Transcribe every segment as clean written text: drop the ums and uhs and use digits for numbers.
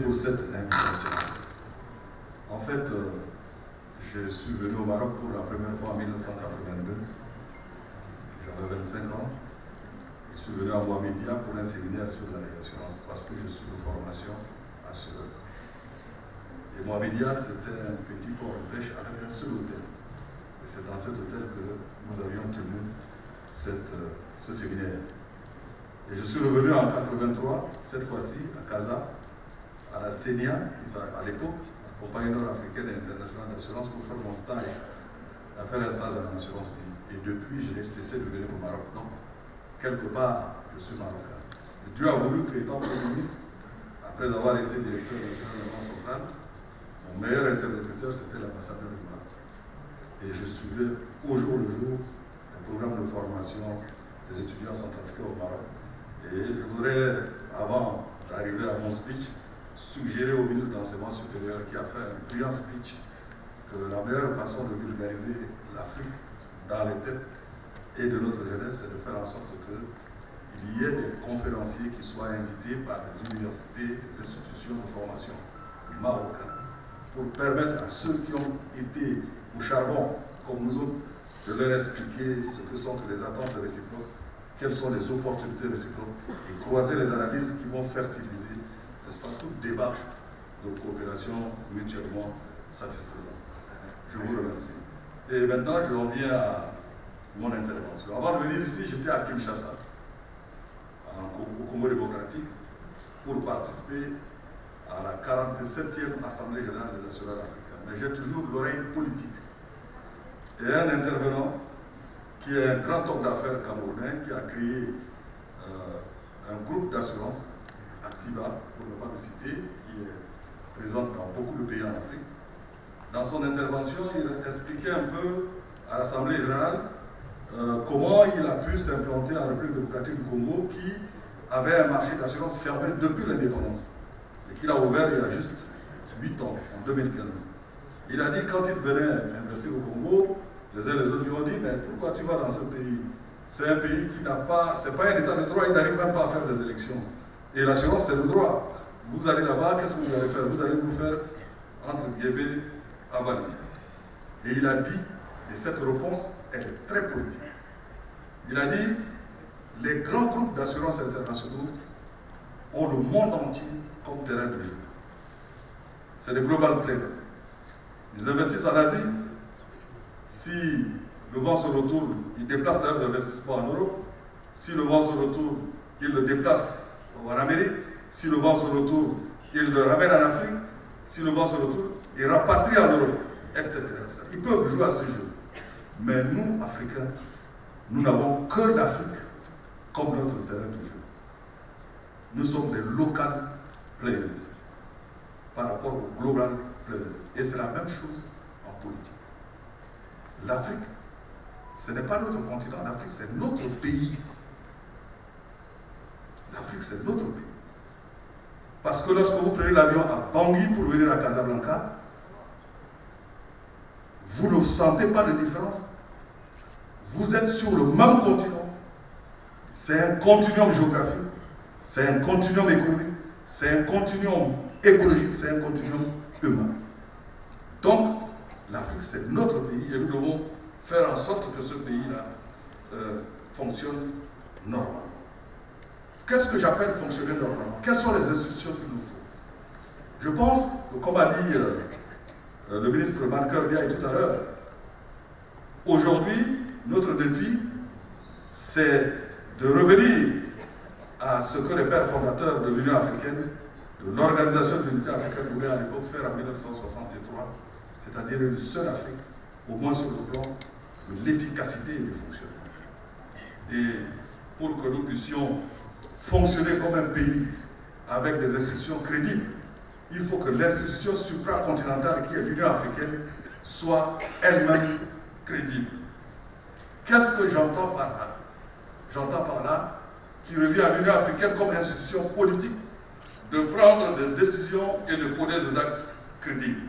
pour cette invitation. En fait, je suis venu au Maroc pour la première fois en 1982. J'avais 25 ans. Je suis venu à Mohamedia pour un séminaire sur la réassurance parce que je suis de formation assureur. Et Mohamedia, c'était un petit port de pêche avec un seul hôtel. Et c'est dans cet hôtel que nous avions tenu ce séminaire. Et je suis revenu en 83, cette fois-ci à Casa, à la CENIA, à l'époque, la Compagnie nord-africaine et internationale d'assurance, pour faire mon stage, à faire un stage en assurance vie. Et depuis, je n'ai cessé de venir au Maroc. Donc, quelque part, je suis marocain. Et Dieu a voulu que, étant Premier ministre, après avoir été directeur national de la Banque centrale, mon meilleur interlocuteur, c'était l'ambassadeur du Maroc. Et je suivais au jour le jour le programme de formation des étudiants centrafricains au Maroc. Et je voudrais, avant d'arriver à mon speech, suggérer au ministre de l'Enseignement supérieur qui a fait un brillant speech que la meilleure façon de vulgariser l'Afrique dans les têtes et de notre jeunesse, c'est de faire en sorte qu'il y ait des conférenciers qui soient invités par les universités, les institutions de formation marocaines, pour permettre à ceux qui ont été au charbon, comme nous autres, de leur expliquer ce que sont les attentes réciproques, quelles sont les opportunités réciproques, et croiser les analyses qui vont fertiliser, n'est-ce pas, toute démarche de coopération mutuellement satisfaisante. Je vous remercie. Et maintenant, je reviens à mon intervention. Avant de venir ici, j'étais à Kinshasa, au Congo démocratique, pour participer à la 47e Assemblée générale des assureurs africains. Mais j'ai toujours l'oreille politique. Et un intervenant qui est un grand homme d'affaires camerounais, qui a créé un groupe d'assurance, Activa, pour ne pas le citer, qui est présent dans beaucoup de pays en Afrique. Dans son intervention, il expliquait un peu à l'Assemblée générale comment il a pu s'implanter en République démocratique du Congo, qui avait un marché d'assurance fermé depuis l'indépendance, et qu'il a ouvert il y a juste 8 ans, en 2015. Il a dit, quand il venait investir au Congo, les uns et les autres lui ont dit, mais pourquoi tu vas dans ce pays? C'est un pays qui n'a pas, c'est pas un état de droit, il n'arrive même pas à faire des élections. Et l'assurance, c'est le droit. Vous allez là-bas, qu'est-ce que vous allez faire? Vous allez vous faire entre guillemets avaler. Et il a dit, et cette réponse, elle est très politique. Il a dit, les grands groupes d'assurance internationaux ont le monde entier comme terrain de jeu. C'est des global players. Ils investissent en Asie. Si le vent se retourne, ils déplacent leurs investissements en Europe. Si le vent se retourne, ils le déplacent en Amérique. Si le vent se retourne, ils le ramènent en Afrique. Si le vent se retourne, ils rapatrient en Europe, etc. Ils peuvent jouer à ce jeu. Mais nous, Africains, nous n'avons que l'Afrique comme notre terrain de jeu. Nous sommes des local players par rapport aux global players. Et c'est la même chose en politique. L'Afrique, ce n'est pas notre continent, l'Afrique c'est notre pays. L'Afrique c'est notre pays. Parce que lorsque vous prenez l'avion à Bangui pour venir à Casablanca, vous ne sentez pas de différence. Vous êtes sur le même continent. C'est un continuum géographique, c'est un continuum économique, c'est un continuum écologique, c'est un continuum humain. Donc, l'Afrique, c'est notre pays et nous devons faire en sorte que ce pays-là fonctionne normalement. Qu'est-ce que j'appelle fonctionner normalement? Quelles sont les institutions qu'il nous faut? Je pense que, comme a dit le ministre Mankeur Ndiaye tout à l'heure, aujourd'hui, notre défi, c'est de revenir à ce que les pères fondateurs de l'Union africaine, de l'Organisation de l'Unité africaine voulaient à l'époque faire en 1963, c'est-à-dire une seule Afrique, au moins sur le plan de l'efficacité et du fonctionnement. Et pour que nous puissions fonctionner comme un pays avec des institutions crédibles, il faut que l'institution supracontinentale qui est l'Union africaine soit elle-même crédible. Qu'est-ce que j'entends par là? J'entends par là qu'il revient à l'Union africaine comme institution politique de prendre des décisions et de poser des actes crédibles.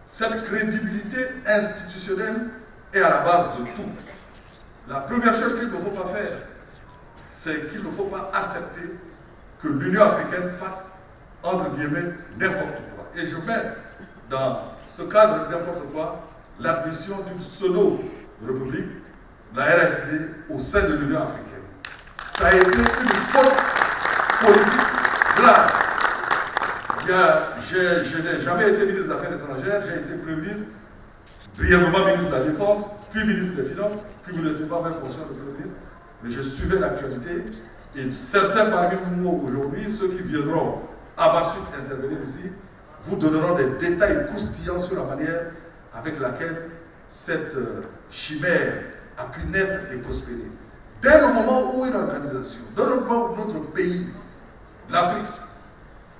Cette crédibilité institutionnelle est à la base de tout. La première chose qu'il ne faut pas faire, c'est qu'il ne faut pas accepter que l'Union africaine fasse entre guillemets, n'importe quoi. Et je mets dans ce cadre de n'importe quoi l'admission d'une pseudo-république, la RSD, au sein de l'Union africaine. Ça a été une faute politique grave. Je n'ai jamais été ministre des Affaires étrangères, j'ai été Premier ministre, brièvement ministre de la Défense, puis ministre des Finances, puis militairement même fonction de Premier ministre. Mais je suivais l'actualité et certains parmi nous aujourd'hui, ceux qui viendront à ma suite intervenir ici, vous donneront des détails croustillants sur la manière avec laquelle cette chimère a pu naître et prospérer. Dès le moment où une organisation, dans notre pays, l'Afrique,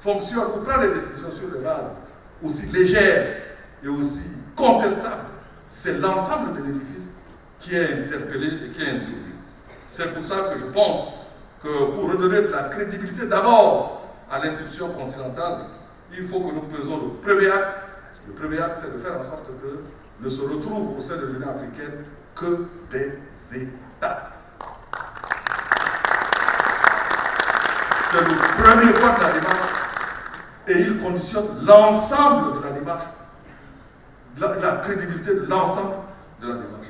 fonctionne ou prend des décisions sur des bases aussi légères et aussi contestables, c'est l'ensemble de l'édifice qui est interpellé et qui est interrogé. C'est pour ça que je pense que pour redonner de la crédibilité d'abord à l'institution continentale, il faut que nous pesons le premier acte. Le premier acte, c'est de faire en sorte que ne se retrouvent au sein de l'Union africaine que des États. C'est le premier point de la démarche et il conditionne l'ensemble de la démarche, la crédibilité de l'ensemble de la démarche.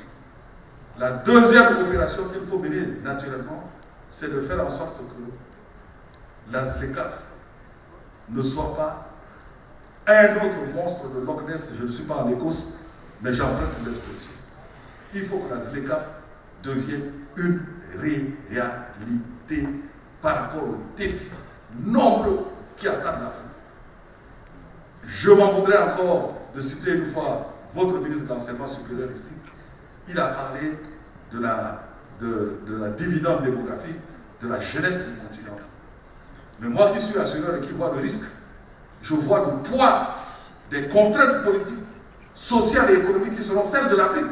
La deuxième opération qu'il faut mener naturellement, c'est de faire en sorte que la ZLECAf ne soit pas un autre monstre de Loch Ness. Je ne suis pas en Écosse, mais j'emprunte l'expression. Il faut que la ZLECAf devienne une réalité par rapport aux défis nombreux qui attendent l'Afrique. Je m'en voudrais encore de citer une fois votre ministre de l'Enseignement supérieur ici. Il a parlé de la dividende démographique de la jeunesse du continent. Mais moi qui suis assureur et qui vois le risque, je vois le poids des contraintes politiques, sociales et économiques qui seront celles de l'Afrique.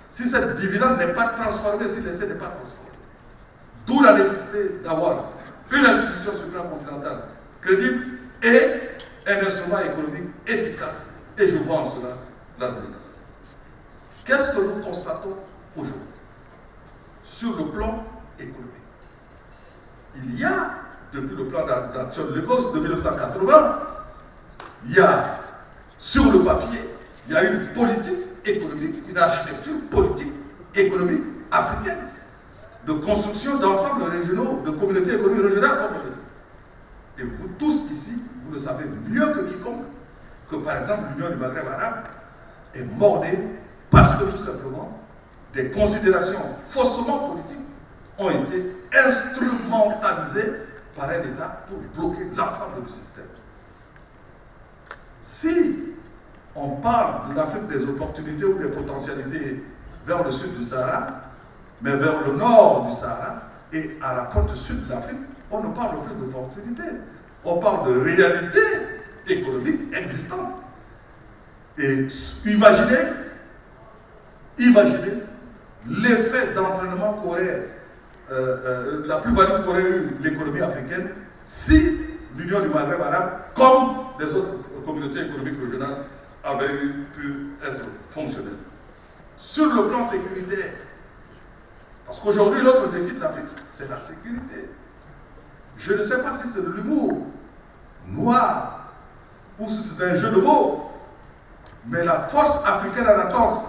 Si cette dividende n'est pas transformée, si l'essai n'est pas transformé. D'où la nécessité d'avoir une institution supracontinentale crédible et un instrument économique efficace. Et je vois en cela la ZLECAf. Qu'est-ce que nous constatons aujourd'hui sur le plan économique? Il y a, depuis le plan d'action de Lagos de 1980, il y a, sur le papier, il y a une politique économique, une architecture politique économique africaine, de construction d'ensembles régionaux, de communautés économiques régionales compétentes. Et vous tous ici, vous le savez mieux que quiconque, que par exemple l'Union du Maghreb arabe est mordée parce que tout simplement des considérations faussement politiques ont été instrumentalisées par un État pour bloquer l'ensemble du système. Si on parle de l'Afrique des opportunités ou des potentialités vers le sud du Sahara, mais vers le nord du Sahara et à la pointe sud de l'Afrique, on ne parle plus d'opportunités. On parle de réalité économique existante. Et imaginez l'effet d'entraînement qu'aurait, la plus-value qu'aurait eu l'économie africaine si l'Union du Maghreb arabe, comme les autres communautés économiques régionales, avait pu être fonctionnelle. Sur le plan sécuritaire, parce qu'aujourd'hui, l'autre défi de l'Afrique, c'est la sécurité. Je ne sais pas si c'est de l'humour noir ou si c'est un jeu de mots, mais la force africaine en attente,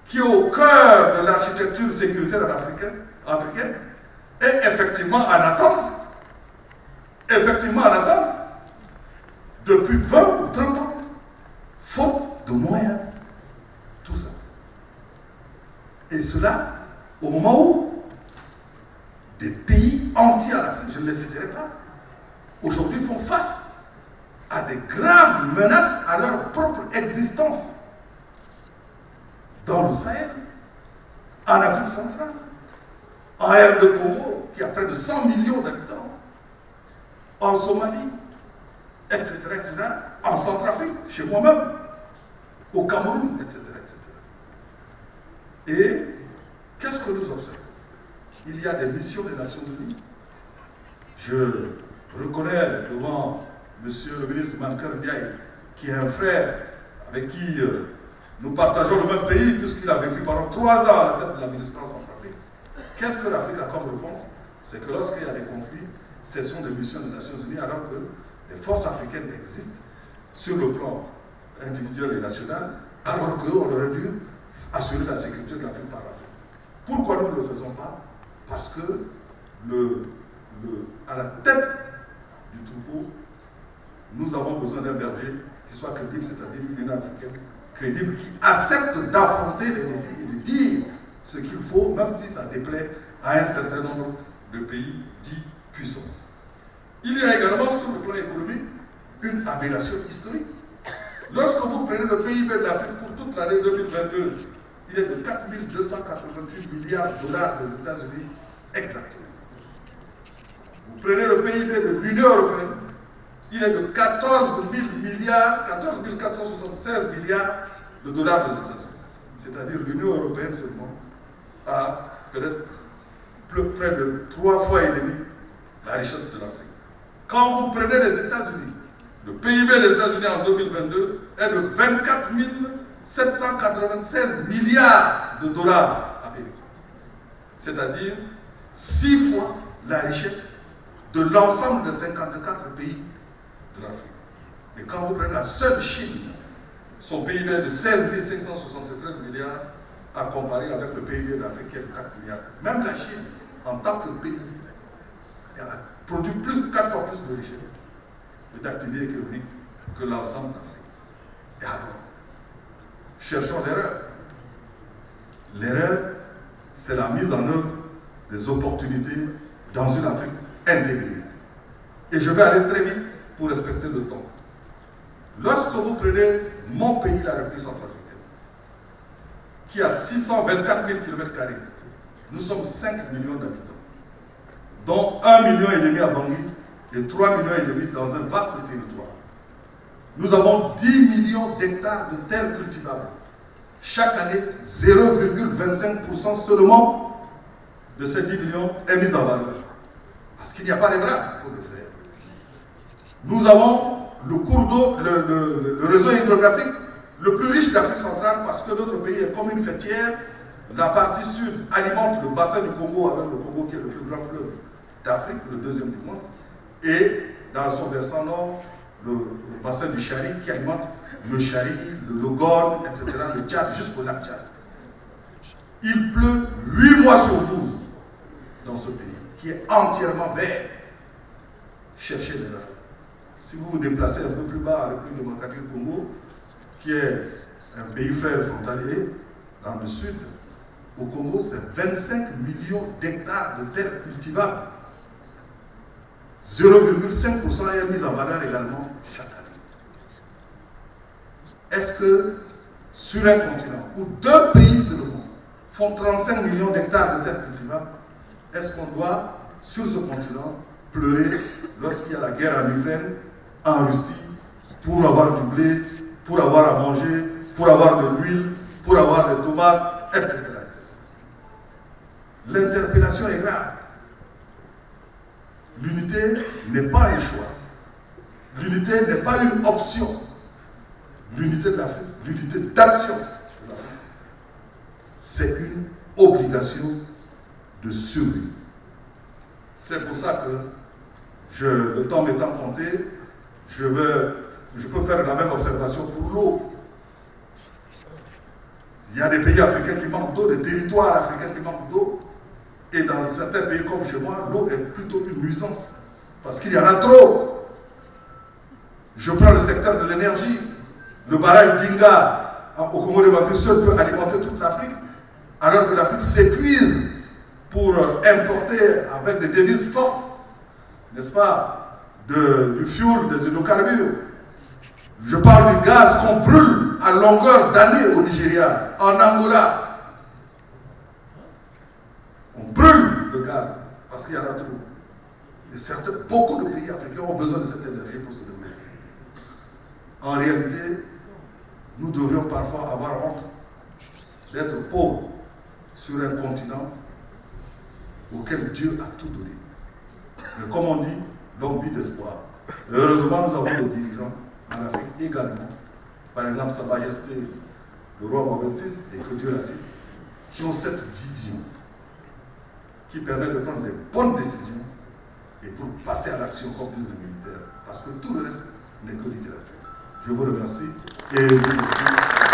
qui est au cœur de l'architecture sécuritaire africaine, est effectivement en attente, depuis 20 ou 30 ans, faute de moyens, tout ça. Et cela, au moment où des pays entiers en Afrique, je ne les citerai pas, aujourd'hui font face à des graves menaces à leur propre existence. Dans le Sahel, en Afrique centrale, en RD Congo, qui a près de 100 millions d'habitants, en Somalie, etc., en Centrafrique, chez moi-même, au Cameroun, etc., Et qu'est-ce que nous observons? Il y a des missions des Nations Unies. Je reconnais devant monsieur le ministre Mankeur Ndiaye, qui est un frère avec qui nous partageons le même pays, puisqu'il a vécu pendant 3 ans à la tête de l'administration centrafrique. Qu'est-ce que l'Afrique a comme réponse? C'est que lorsqu'il y a des conflits, ce sont des missions des Nations Unies, alors que les forces africaines existent sur le plan individuel et national, alors qu'on aurait dû assurer la sécurité de l'Afrique par l'Afrique. Pourquoi nous ne le faisons pas? Parce que à la tête du troupeau, nous avons besoin d'un berger qui soit crédible, c'est-à-dire une africaine crédible, qui accepte d'affronter les défis et de dire ce qu'il faut, même si ça déplaît à un certain nombre de pays dits puissants. Il y a également, sur le plan économique, une aberration historique. Lorsque vous prenez le PIB de l'Afrique pour toute l'année 2022, il est de 4 288 milliards de dollars des États-Unis exactement. Vous prenez le PIB de l'Union européenne, il est de 14 476 milliards de dollars des États-Unis. C'est-à-dire l'Union européenne seulement a peut-être près de 3 fois et demi la richesse de l'Afrique. Quand vous prenez les États-Unis, le PIB des États-Unis en 2022 est de 24 796 milliards de dollars américains. C'est-à-dire 6 fois la richesse de l'ensemble des 54 pays de l'Afrique. Et quand vous prenez la seule Chine, son PIB est de 16 573 milliards à comparer avec le PIB de l'Afrique qui est de 4 milliards. Même la Chine, en tant que pays, elle a produit 4 fois plus de richesse et d'activité économique que l'ensemble d'Afrique. Et alors, cherchons l'erreur. L'erreur, c'est la mise en œuvre des opportunités dans une Afrique intégrée. Et je vais aller très vite pour respecter le temps. Lorsque vous prenez mon pays, la République centrafricaine, qui a 624 000 km², nous sommes 5 millions d'habitants, dont 1,5 million à Bangui et 3,5 millions dans un vaste territoire. Nous avons 10 millions d'hectares de terres cultivables. Chaque année, 0,25% seulement de ces 10 millions est mis en valeur. Parce qu'il n'y a pas les bras pour le faire. Nous avons le cours d'eau, le réseau hydrographique le plus riche d'Afrique centrale parce que notre pays est comme une fêtière. La partie sud alimente le bassin du Congo avec le Congo qui est le plus grand fleuve d'Afrique, le deuxième du monde. Et dans son versant nord, le bassin du Chari qui alimente le Chari, le Logone, etc., le Tchad jusqu'au lac Tchad. Il pleut 8 mois sur 12 dans ce pays qui est entièrement vert. Cherchez l'erreur. Si vous vous déplacez un peu plus bas à la République démocratique du Congo, qui est un pays frère frontalier, dans le sud, au Congo, c'est 25 millions d'hectares de terres cultivables. 0,5% est mis en valeur également chaque année. Est-ce que sur un continent où 2 pays seulement font 35 millions d'hectares de terres cultivables, est-ce qu'on doit, sur ce continent, pleurer lorsqu'il y a la guerre en Ukraine, en Russie, pour avoir du blé, pour avoir à manger, pour avoir de l'huile, pour avoir des tomates, etc. L'interpellation est grave. L'unité n'est pas un choix. L'unité n'est pas une option. L'unité de l'Afrique, l'unité d'action de l'Afrique, c'est une obligation de survie. C'est pour ça que, le temps m'étant compté, je peux faire la même observation pour l'eau. Il y a des pays africains qui manquent d'eau, des territoires africains qui manquent d'eau. Et dans certains pays comme chez moi, l'eau est plutôt une nuisance. Parce qu'il y en a trop. Je prends le secteur de l'énergie. Le barrage d'Inga au Congo-Démocratique seul peut alimenter toute l'Afrique. Alors que l'Afrique s'épuise pour importer avec des devises fortes, n'est-ce pas, du fuel, des hydrocarbures. Je parle du gaz qu'on brûle à longueur d'année au Nigeria, en Angola. On brûle le gaz parce qu'il y en a trop. Et beaucoup de pays africains ont besoin de cette énergie pour se développer. En réalité, nous devrions parfois avoir honte d'être pauvres sur un continent auquel Dieu a tout donné. Mais comme on dit, l'homme vit d'espoir. Heureusement, nous avons des dirigeants en Afrique également. Par exemple, Sa Majesté, le roi Mohamed VI, et que Dieu l'assiste, qui ont cette vision qui permet de prendre les bonnes décisions et pour passer à l'action, comme disent les militaires, parce que tout le reste n'est que littérature. Je vous remercie et je vous dis